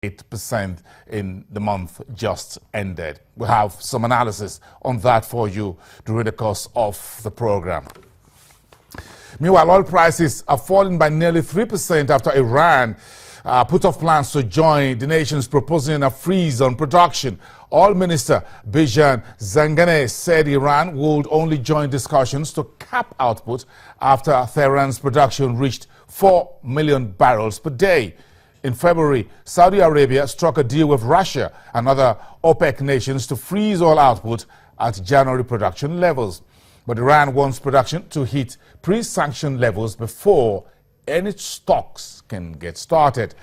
8% in the month just ended. We'll have some analysis on that for you during the course of the program. Meanwhile, oil prices are falling by nearly 3% after Iran put off plans to join the nations proposing a freeze on production. Oil Minister Bijan Zanganeh said Iran would only join discussions to cap output after Tehran's production reached 4 million barrels per day. In February, Saudi Arabia struck a deal with Russia and other OPEC nations to freeze oil output at January production levels. But Iran wants production to hit pre-sanction levels before any stocks can get started.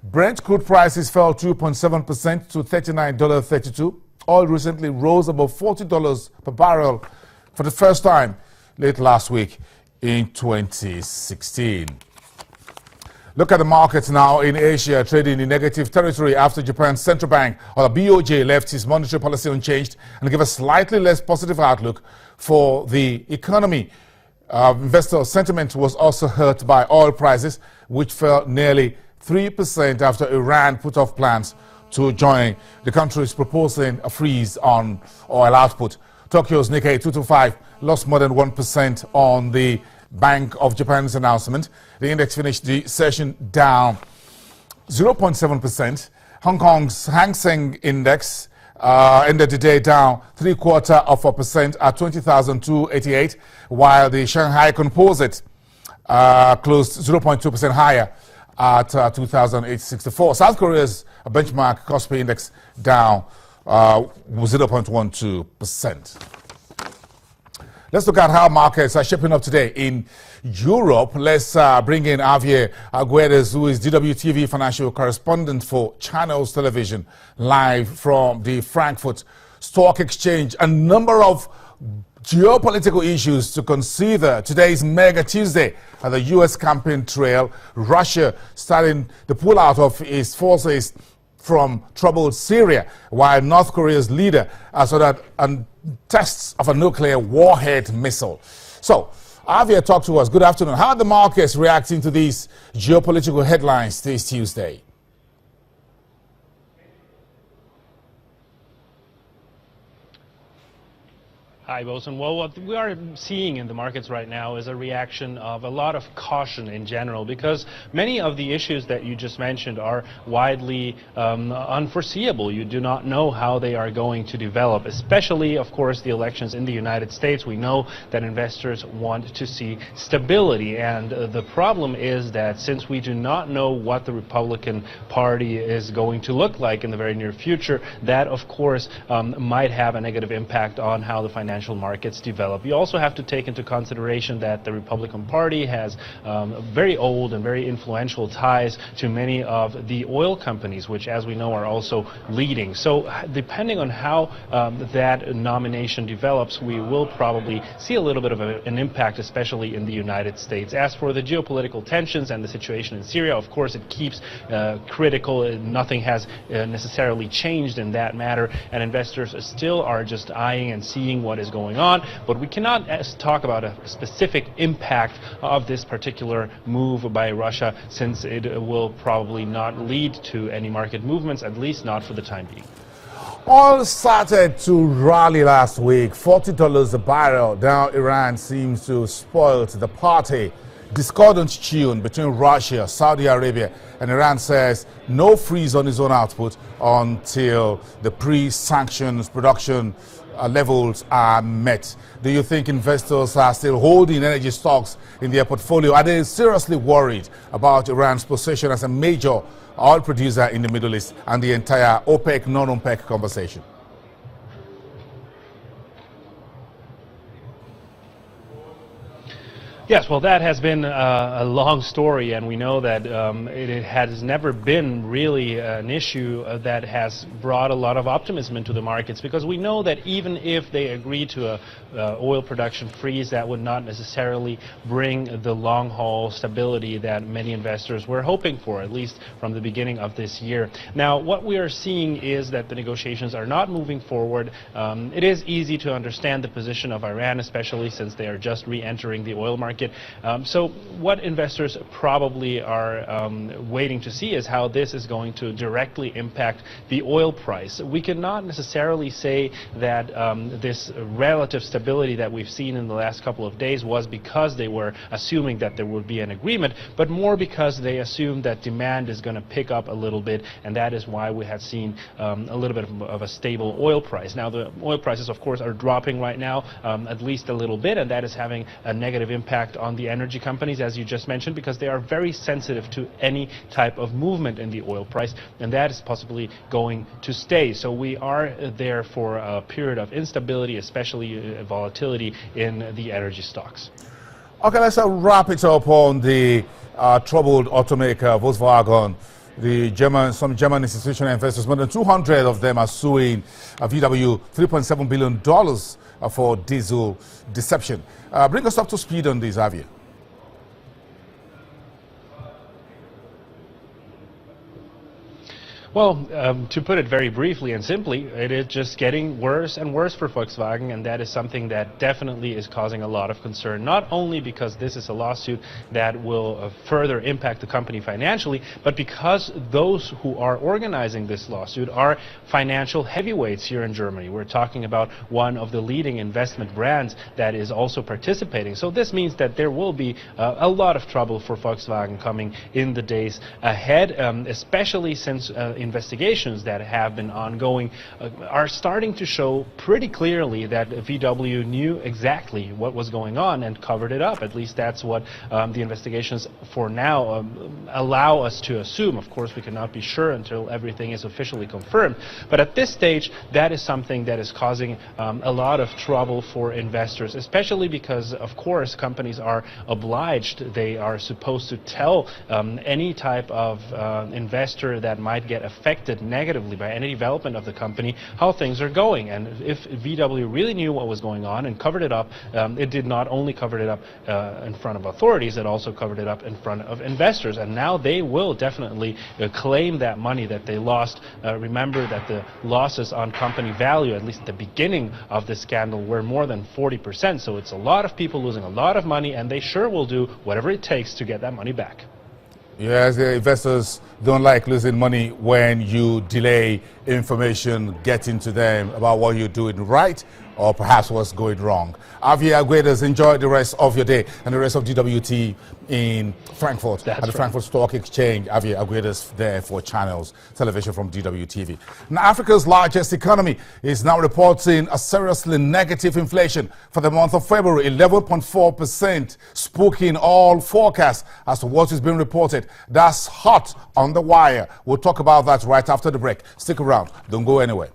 Brent crude prices fell 2.7% to $39.32. Oil recently rose above $40 per barrel for the first time late last week in 2016. Look at the markets now in Asia, trading in negative territory after Japan's central bank, or the BOJ, left its monetary policy unchanged and gave a slightly less positive outlook for the economy. Investor sentiment was also hurt by oil prices, which fell nearly 3% after Iran put off plans to join the countries proposing a freeze on oil output. Tokyo's Nikkei 225 lost more than 1% on the Bank of Japan's announcement. The index finished the session down 0.7%. Hong Kong's Hang Seng Index ended the day down 0.75% at 20,288, while the Shanghai Composite closed 0.2% higher at 2,864. South Korea's benchmark Kospi Index down 0.12%. Let's look at how markets are shaping up today in Europe. Let's bring in Javier Aguirre, who is DWTV financial correspondent for Channels Television, live from the Frankfurt Stock Exchange. A number of geopolitical issues to consider. Today's Mega Tuesday at the U.S. campaign trail. Russia starting the pullout of its forces from troubled Syria, while North Korea's leader has ordered tests of a nuclear warhead missile. So, Javier, talk to us. Good afternoon. How are the markets reacting to these geopolitical headlines this Tuesday? Hi, Wilson. Well, what we are seeing in the markets right now is a reaction of a lot of caution in general, because many of the issues that you just mentioned are widely unforeseeable. You do not know how they are going to develop, especially, of course, the elections in the United States. We know that investors want to see stability, and the problem is that since we do not know what the Republican Party is going to look like in the very near future, that, of course, might have a negative impact on how the financial markets develop. You also have to take into consideration that the Republican Party has very old and very influential ties to many of the oil companies, which, as we know, are also leading. So depending on how that nomination develops, we will probably see a little bit of an impact, especially in the United States. As for the geopolitical tensions and the situation in Syria, of course, it keeps critical. Nothing has necessarily changed in that matter, and investors still are just eyeing and seeing what is going on, but we cannot talk about a specific impact of this particular move by Russia, since it will probably not lead to any market movements, at least not for the time being. Oil started to rally last week, $40 a barrel. Now Iran seems to spoil the party. Discordant tune between Russia, Saudi Arabia, and Iran says no freeze on its own output until the pre-sanctions production levels are met. Do you think investors are still holding energy stocks in their portfolio? Are they seriously worried about Iran's position as a major oil producer in the Middle East and the entire OPEC, non-OPEC conversation? Yes, well, that has been a long story, and we know that it has never been really an issue that has brought a lot of optimism into the markets, because we know that even if they agree to a oil production freeze, that would not necessarily bring the long-haul stability that many investors were hoping for, at least from the beginning of this year. Now, what we are seeing is that the negotiations are not moving forward. It is easy to understand the position of Iran, especially since they are just re-entering the oil market market. So what investors probably are waiting to see is how this is going to directly impact the oil price. We cannot necessarily say that this relative stability that we've seen in the last couple of days was because they were assuming that there would be an agreement, but more because they assumed that demand is going to pick up a little bit, and that is why we have seen a little bit of a stable oil price. Now, the oil prices, of course, are dropping right now, at least a little bit, and that is having a negative impact on the energy companies, as you just mentioned, because they are very sensitive to any type of movement in the oil price, and that is possibly going to stay. So we are there for a period of instability, especially volatility in the energy stocks. Okay, let's wrap it up on the troubled automaker Volkswagen. Some German institutional investors, more than 200 of them, are suing VW $3.7 billion for diesel deception. Bring us up to speed on this, Javier. Well, to put it very briefly and simply, it is just getting worse and worse for Volkswagen, and that is something that definitely is causing a lot of concern, not only because this is a lawsuit that will further impact the company financially, but because those who are organizing this lawsuit are financial heavyweights here in Germany. We're talking about one of the leading investment brands that is also participating. So this means that there will be a lot of trouble for Volkswagen coming in the days ahead, especially since investigations that have been ongoing are starting to show pretty clearly that VW knew exactly what was going on and covered it up. At least that's what the investigations for now allow us to assume. Of course, we cannot be sure until everything is officially confirmed. But at this stage, that is something that is causing a lot of trouble for investors, especially because, of course, companies are obliged. They are supposed to tell any type of investor that might get affected negatively by any development of the company how things are going. And if VW really knew what was going on and covered it up, it did not only cover it up in front of authorities, it also covered it up in front of investors. And now they will definitely claim that money that they lost. Remember that the losses on company value, at least at the beginning of the scandal, were more than 40%. So it's a lot of people losing a lot of money, and they sure will do whatever it takes to get that money back. Yes, the investors don't like losing money when you delay information getting to them about what you're doing right or perhaps what's going wrong. Javier Aguedas, enjoy the rest of your day and the rest of DWT in Frankfurt at the Frankfurt Stock Exchange. Javier Aguedas there for Channels Television from DWTV. Now, Africa's largest economy is now reporting a seriously negative inflation for the month of February, 11.4%, spooking all forecasts as to what is being reported. That's hot on the wire. We'll talk about that right after the break. Stick around. Don't go anywhere.